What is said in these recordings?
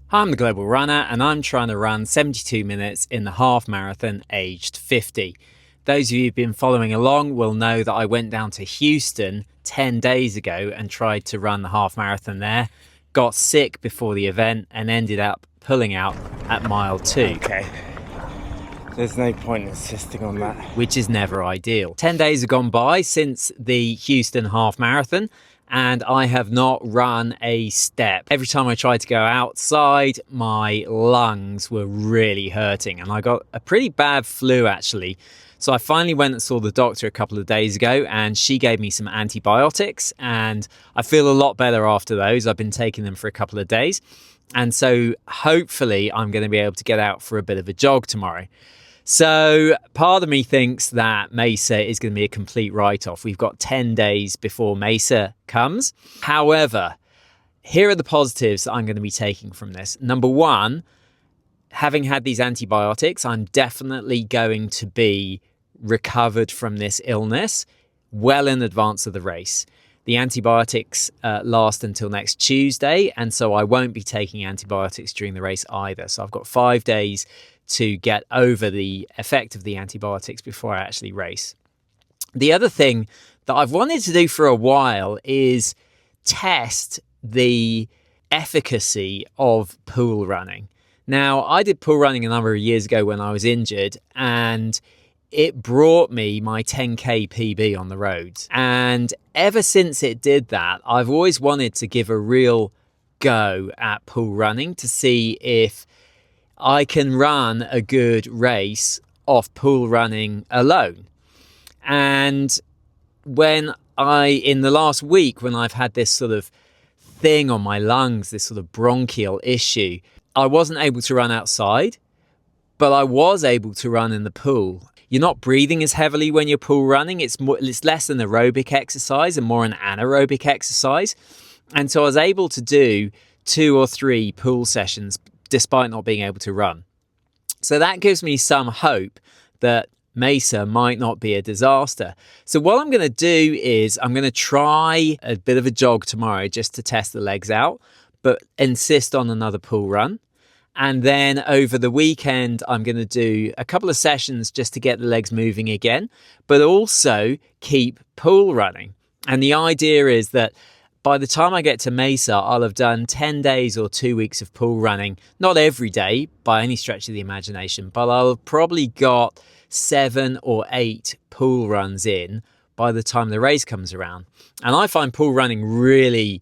I'm the Global Runner and I'm trying to run 72 minutes in the half marathon aged 50. Those of you who've been following along will know that I went down to Houston 10 days ago and tried to run the half marathon there, got sick before the event and ended up pulling out at mile 2. Okay. There's no point insisting on that. Which is never ideal. 10 days have gone by since the Houston half marathon and I have not run a step. Every time I tried to go outside, my lungs were really hurting and I got a pretty bad flu actually. So I finally went and saw the doctor a couple of days ago and she gave me some antibiotics and I feel a lot better after those. I've been taking them for a couple of days. And so hopefully I'm going to be able to get out for a bit of a jog tomorrow. So part of me thinks that Mesa is going to be a complete write-off. We've got 10 days before Mesa comes. However, here are the positives that I'm going to be taking from this. Number one, having had these antibiotics, I'm definitely going to be recovered from this illness well in advance of the race. The antibiotics last until next Tuesday, and so I won't be taking antibiotics during the race either. So I've got 5 days to get over the effect of the antibiotics before I actually race. The other thing that I've wanted to do for a while is test the efficacy of pool running. Now, I did pool running a number of years ago when I was injured, and it brought me my 10K PB on the roads. And ever since it did that, I've always wanted to give a real go at pool running to see if I can run a good race off pool running alone. And in the last week, when I've had this sort of thing on my lungs, this sort of bronchial issue, I wasn't able to run outside, but I was able to run in the pool. You're not breathing as heavily when you're pool running. It's less an aerobic exercise and more an anaerobic exercise. And so I was able to do 2 or 3 pool sessions despite not being able to run. So that gives me some hope that Mesa might not be a disaster. So what I'm going to do is I'm going to try a bit of a jog tomorrow just to test the legs out, but insist on another pool run. And then over the weekend, I'm going to do a couple of sessions just to get the legs moving again, but also keep pool running. And the idea is that by the time I get to Mesa, I'll have done 10 days or 2 weeks of pool running. Not every day by any stretch of the imagination, but I'll have probably got 7 or 8 pool runs in by the time the race comes around. And I find pool running really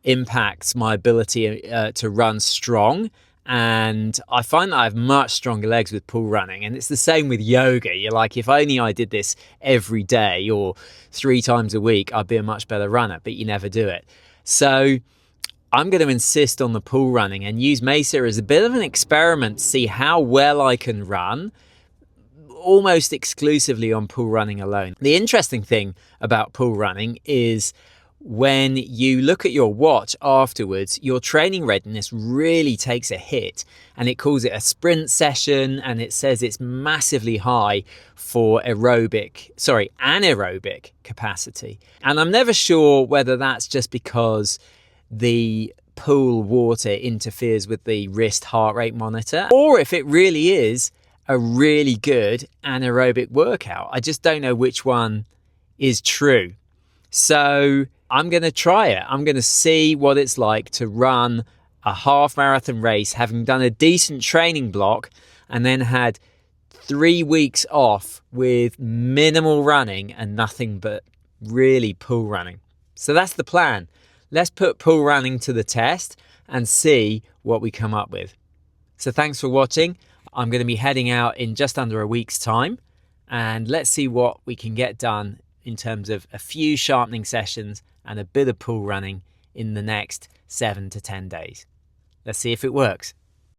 impacts my ability to run strong. And I find that I have much stronger legs with pool running. And it's the same with yoga. You're like, if only I did this every day or 3 times a week, I'd be a much better runner, but you never do it. So I'm going to insist on the pool running and use Mesa as a bit of an experiment to see how well I can run almost exclusively on pool running alone. The interesting thing about pool running is when you look at your watch afterwards, your training readiness really takes a hit, and it calls it a sprint session, and it says it's massively high for anaerobic capacity. And I'm never sure whether that's just because the pool water interferes with the wrist heart rate monitor, or if it really is a really good anaerobic workout. I just don't know which one is true. So I'm going to try it. I'm going to see what it's like to run a half marathon race, having done a decent training block and then had 3 weeks off with minimal running and nothing but really pool running. So that's the plan. Let's put pool running to the test and see what we come up with. So thanks for watching. I'm going to be heading out in just under a week's time, and let's see what we can get done in terms of a few sharpening sessions and a bit of pool running in the next 7 to 10 days. Let's see if it works.